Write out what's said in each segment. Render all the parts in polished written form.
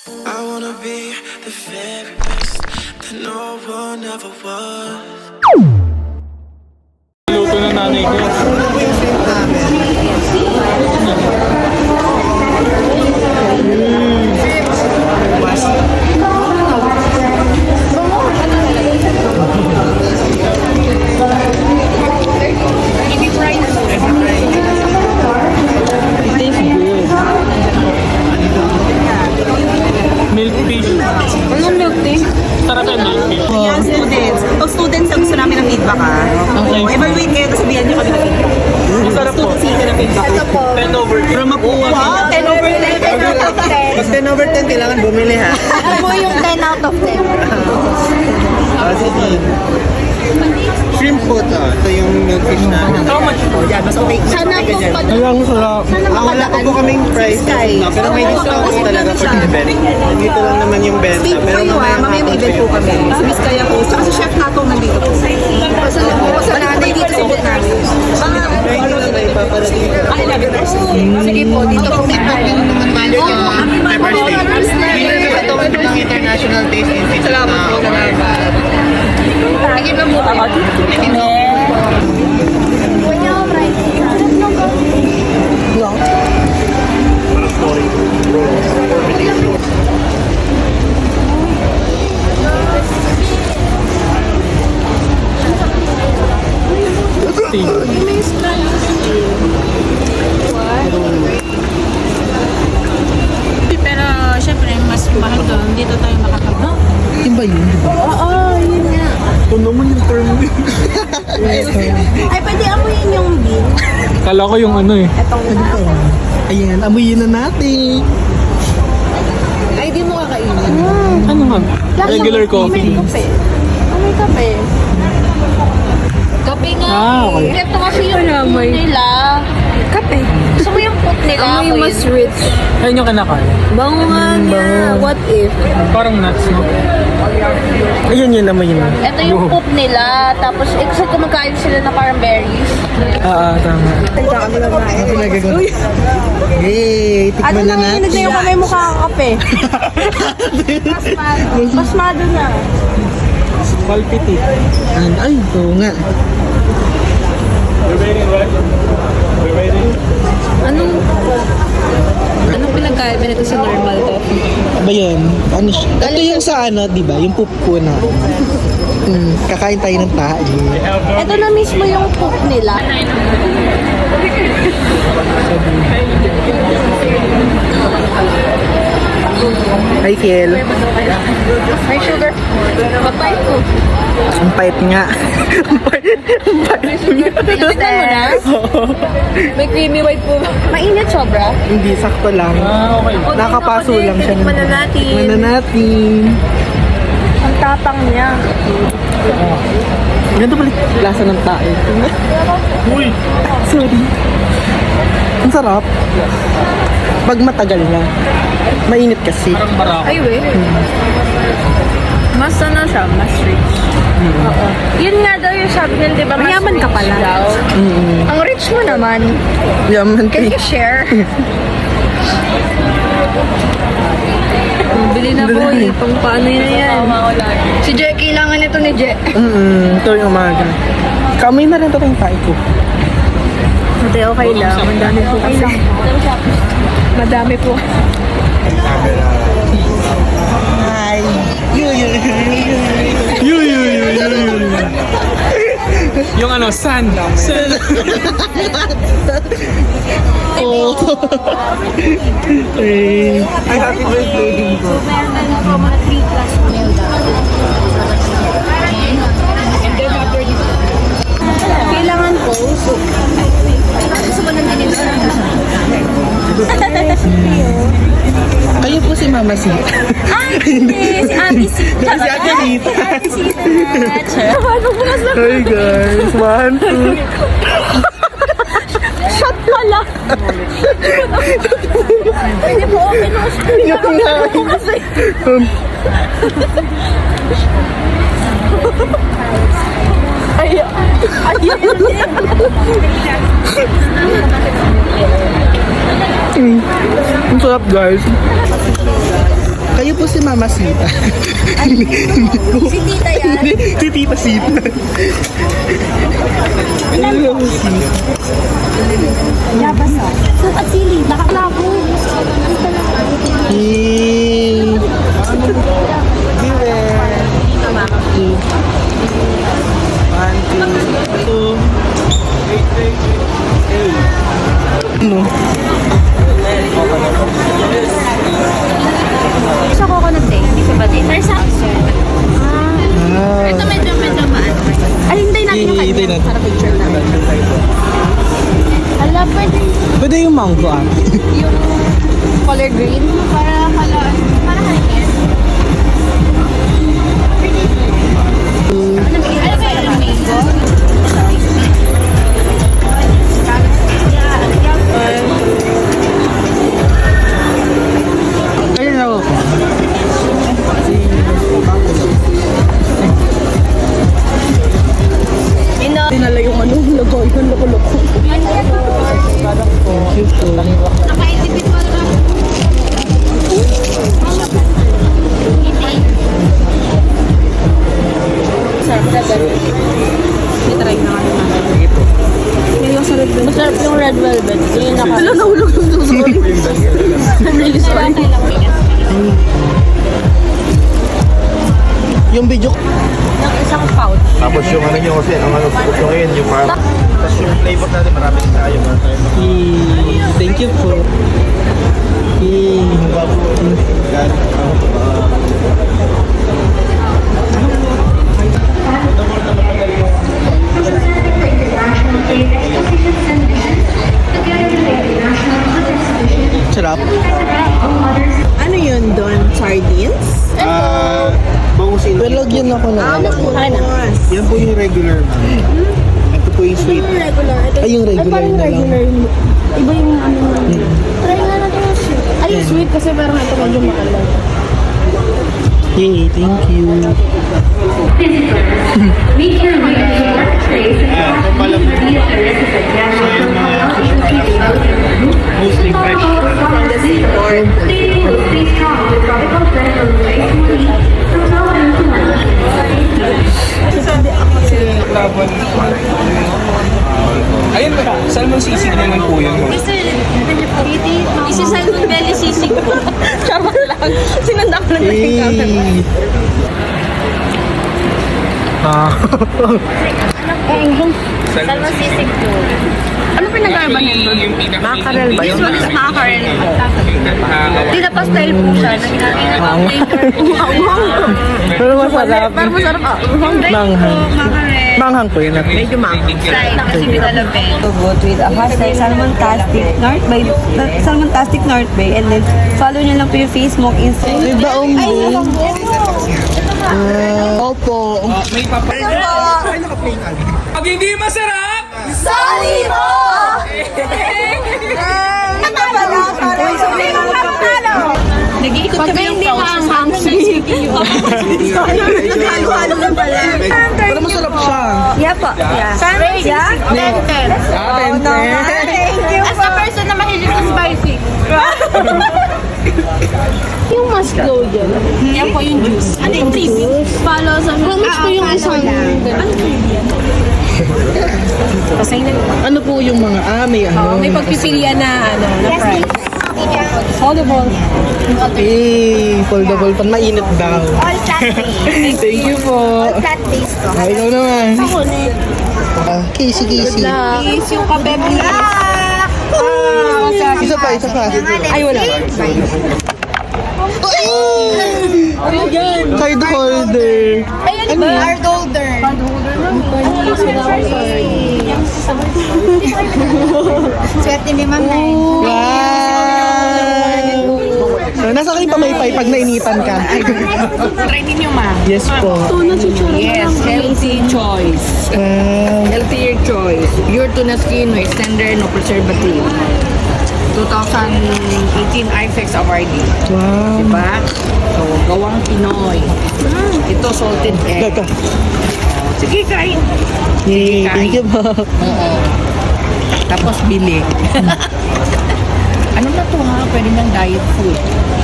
I wanna be the very best that no one ever was. Luto na nanay ko. Milk fish. Anong milk tea? Sarap yung milk fish. Yan, students. Pag students, ang gusto namin ng feedback ha. Okay. Every week kayo, sabihan nyo kami ng feedback. Sarap po. Students, sige ng feedback. 10 over 10. From Mapua. Wow, 10 over 10. 10 out of 10. Pag 10 over 10, kailangan bumili ha. Ako mo yung 10 out of 10. Sige. Shrimp po to. Ito yung milk fish namin. How much po? Yan, mas okay. Sana po pa Alang sarap. Wala pa po kaming price. No, pero may discount talaga for event. Dito lang naman yung benta. Speak Pero po kayo mamaya may event po kami. Sa Biskaya po. Tsaka si Chef Nato nandito po. Sa nanay dito sa bot namin. try nyo lang na ipaparating ko. Sige po, dito po may Yung Pepper Steak. Winner ko ito ng International Taste Institute. Salamat po. Sige lang po ako. Pero syempre mas mahal doon. Dito tayo makapag. Yung ba yun? Oo, yun nga. Ito naman yung term din. Ay, pwede amuyin yung bean. Kala ko yung ano eh. Ayan, amuyin na natin. Ay, di mo kakainin. Ano nga? Regular coffee. May kape. Kape nga. Okay. Ito kasi yung food nila. Kape. Gusto mo yung food nila? Amoy mas rich. Ayun yung kinakain. Bango nga niya. What if? Parang nuts, no? Ayun yun naman yun. Ito yung poop nila. Tapos, kasi kumakain sila na parang berries. Tama. Ako nagagawa. Hey, tikman na natin. Naglayo kami mukha kang kape. Pasmado na. Palpiti. Ay, ito nga. Anong pinagkaiba nito sa normal coffee? Ba yan? Ano siya? Ito yung sa ano, di ba? Yung poop ko na. Kakain tayo ng tae. Ito na mismo yung poop nila. Hi, Kiel. May sugar. Mapait po. Ang pait nga. Tignan mo na. May creamy white po. Mainit sobra. Hindi, sakto lang. Okay. Nakapaso lang siya. Tikman na natin. Tikman na natin. Ang tapang niya. Ganito pala lasa ng tae. Uy! Sorry. Ang sarap. Pag matagal na. Mainit kasi. Parang barako. Ay, wait. Mas ano siya, mas rich. Oo. Yun nga daw yung sabi niya, di ba? Mayaman ka pala. Daw. Ang rich mo naman. Yaman Can kayo. you share? Bili na po, pang paano yun na yan. Si Je, kailangan nito ni Je. Ito yung umaga. Kamay na rin ito yung tae ko. Hindi, okay lang. Madami po kasi. Madami po. Hi. Yung ano, sand. Sand. Oh. Ay, happy birthday din ko. Meron na po mga 3 plus meal daw. Kailangan ko. Gusto ko nang ganito. Kayo po si Mama Si. Si Ate Si. Si Ate Rita. Ate Si na. Hi guys. 1, 2. Shot pala. Hindi po okay na. Yung nga. Ang sarap guys. Mama Sita. Si tita yan. Hindi, si Tita Sita. Yabasa. Soup at sili. Nakaklabo. Yay! No. Sa coconut eh. Hindi siya ba din? Ito medyo maan. Ay, hintayin natin yung Hintayin kanya. natin. Para picture natin. Ala, pwede Pwede yung mango ah. yung color green. Para hangin. Ano kaya yung mango? Ayun na ako. Tinala yung ano, lagay yung loko-loko. Thank you po. Naka-indipit pa na. Sarap na ba? I-try na kami naman. Ito. Masarap yung red velvet. Yun naka... Wala, nahulog yung susunod. I'm really sorry. Yung video. Yung isang pouch. Tapos yung ano nyo kasi, ang ano yung ngayon, yung parang, tapos yung flavor natin, marami din tayo. Thank you po. Sarap. Ano yun doon? Sardines? Bangusin. Pero lagyan ako na. Yan po yung regular. Ito po yung sweet. Regular. Ay, yung regular na lang. Iba yung ano. Try nga natin yung sweet. Ay, yung sweet kasi parang ito medyo makalag. Yay, thank you. Meet your way to your workplace and be a service at Mostly fresh. from the seaport. Stay cool, stay strong with tropical fresh or rice smoothie from southern to Ayun ba? Salmon sisig naman po yun. Isi salmon belly sisig po. Charot lang. Sinanda ko lang yung camera. Yay. Ah. Salmon sisig po. Ano pinagkaiba nito? Mackerel ba yun? Usually mackerel po. Tita pastel po siya. Nagkakain na Pero masarap. Parang masarap ah. Manghang. Manghang po yun. Medyo manghang. To vote with a hashtag Salmontastic North Bay and then follow nyo lang po yung Facebook, Instagram. May baong mo. Opo. May papel. Pag hindi masarap! Nag-iikot kami ng hang sisig. Halo-halo na pala. Pero masarap siya. Yeah po. Yeah. Salmon sisig. Ten. Thank you. As a person na mahilig sa spicy. Yung mas low dyan. Yan po yung juice. Ano yung freebie? Follow sa mga. Promise ko yung isang. Ano po yung mga, may ano. May pagpipilian na, na price. Foldable. Foldable pan mainit daw. All plant-based. Thank you po. Plant-based to. Ay, ikaw naman. Ako na. Casey. Is yung kape Isa pa. Ay, wala. Card holder. Ayan ba? Card holder. Swerte ni Ma'am Nay. Wow! So, nasa kayo pamaypay pag nainitan ka. Try ninyo ma. Yes po. Yes, healthy choice. Healthier choice. Pure tuna skin, no extender, no preservative. 2018 IFEX awardee. Wow. Diba? So, gawang Pinoy. Ito salted egg. Gaka. Sige, kain. Yay, thank you po. Oo. Tapos bili. Ano na to ha? Pwede ng diet food.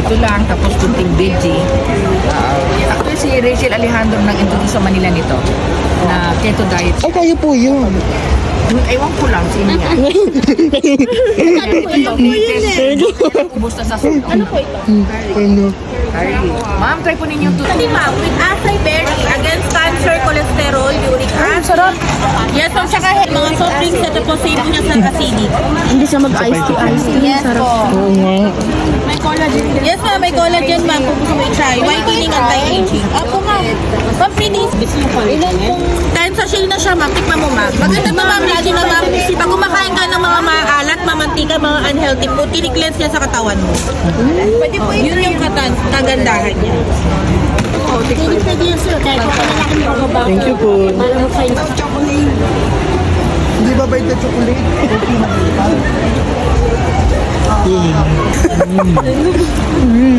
Ito lang, tapos kunting veggie. Actually, si Rachel Alejandro nag-introduce sa Manila nito na keto diet. Ay, kayo po yun. Ewan ko lang, sino yan? Ubus na sa suno. Ano po ito? Ano? Ma'am, try po ninyo ito. Di ba, with acai berry against cancer, cholesterol, uric acid. Sarap. Yes, so saka mga soft drinks na po save niya sa acidic. Hindi siya mag-ice tea. Yes po. Oo nga. May collagen. Yes ma'am, may collagen ma'am kung gusto mo i-try. Whitening, anti-aging. Opo ma'am. Ma'am, Freddy's. 10 sachet na siya ma'am. Tikman mo ma'am. Maganda to ma'am. Lagi na ma'am. Pag kumakain ka ng mga maalat, mamantika, mga unhealthy food, tiniklens niya sa katawan mo. Pwede po yun yung kagandahan niya. Thank you po. Hindi ba bayad na chocolate?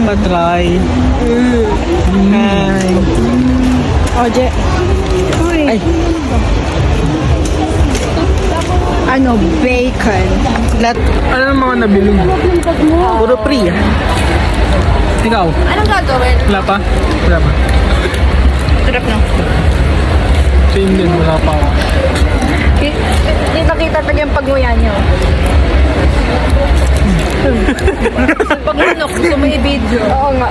Patry. Hi. Oje. Ay. Ano, bacon. Lahat. Ano ang mga nabili mo? Puro free. Ikaw? Anong gagawin? Wala pa? Wala pa. Sarap na. Same din, wala pa ako. Kita talaga yung pagnguya niyo. Pag manok, gusto mo i-video. Oo nga.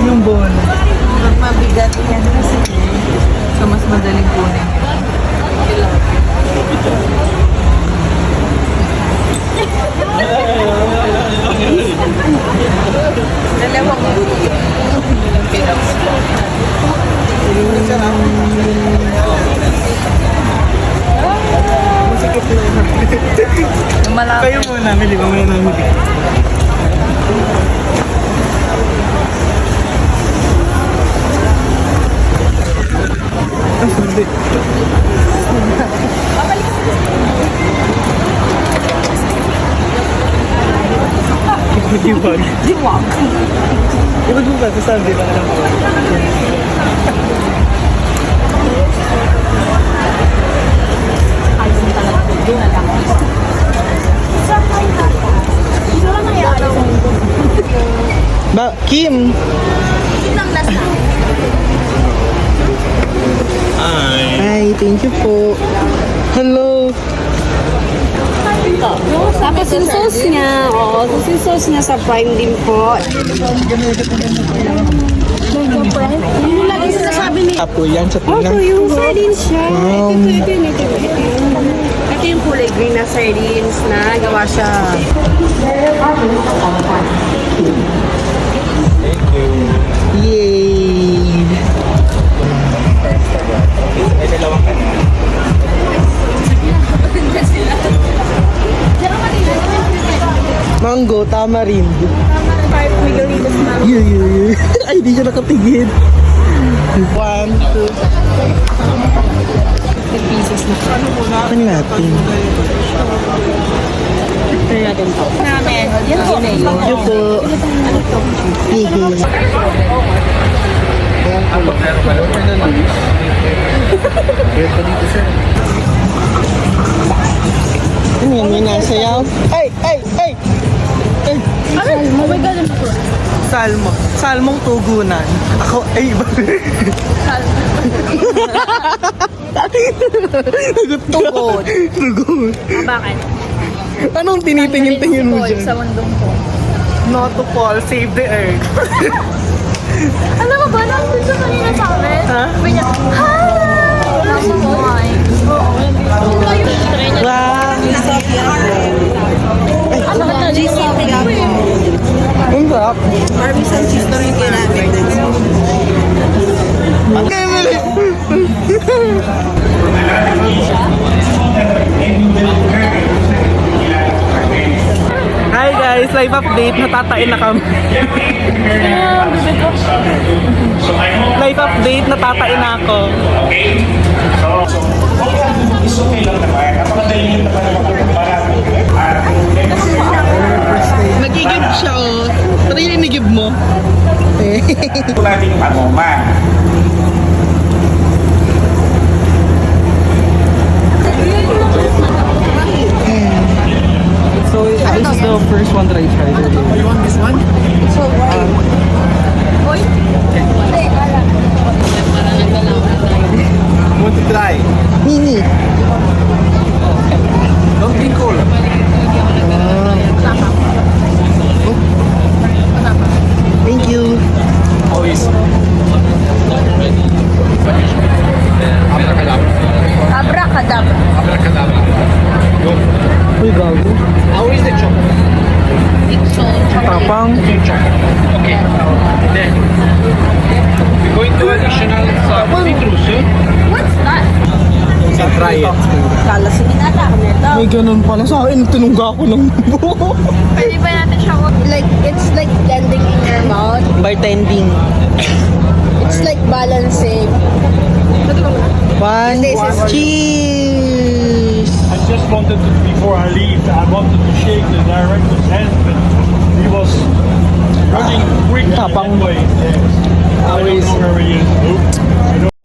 Yung bon. Mabigat yan kasi. So, mas madaling kunin. Dalawang pinap. Kayo muna, mili ba muna namin? Diwag. Diwag. Diwag mo ba? Sasabi ba lang po? Ba, Kim! Hi, thank you po. Hello! Tapos yung sauce niya, tapos yung sauce niya sa prime din po. Yung lagi sinasabi ni... Apo yan sa Opo, tunang. yung sardines siya. Ito yung kulay green na sardines na gawa siya. Yay! May dalawang kanina. Mango, tamarind. Ay, di siya nakatigid. 1, 2. Ano natin? Thank you po. Ano yan? May nasayaw? Ay! Ay! Ay! Ay! Oh my God, ano po? Salmo. Salmong tugunan. Ako, ay iba. Tugod. Tugod. Bakit? Anong tinitingin-tingin mo dyan? Sa mundong ko. Not to fall, save the earth. Ano ka ba? Nandun sa kanina sa amin? Ha? Sabi niya, hi! Wow! Ano ka na? Ang sarap. Parmesan cheese na rin ginamit. Okay, mali. Hi guys, live update. Natatain na kami. Live update, natatain na ako. So, okay lang naman. Napakadali naman naman para Nagigib siya, oh. Pero yun inigib mo. natin yung aroma. So, this is the first one that I tried. You want this one? Want to try? Mini. Don't be cool. Thank you. Always. Abracadabra. Abracadabra. Uy, gago. How is the chocolate? Tapang. Okay. Then, we're going to additional citrus. What's that? Try it. Kalasingin ata kami ito. May ganun pala sa akin. Tinungga ko ng buo. Pwede ba natin siya like, it's like blending in your mouth. Bartending. It's like balancing. One. Cheese. I just wanted to, before I leave, I wanted to shake the director's hand, but he was running quick that Tapang. way. Yes. I don't know where he is. Nope. I don't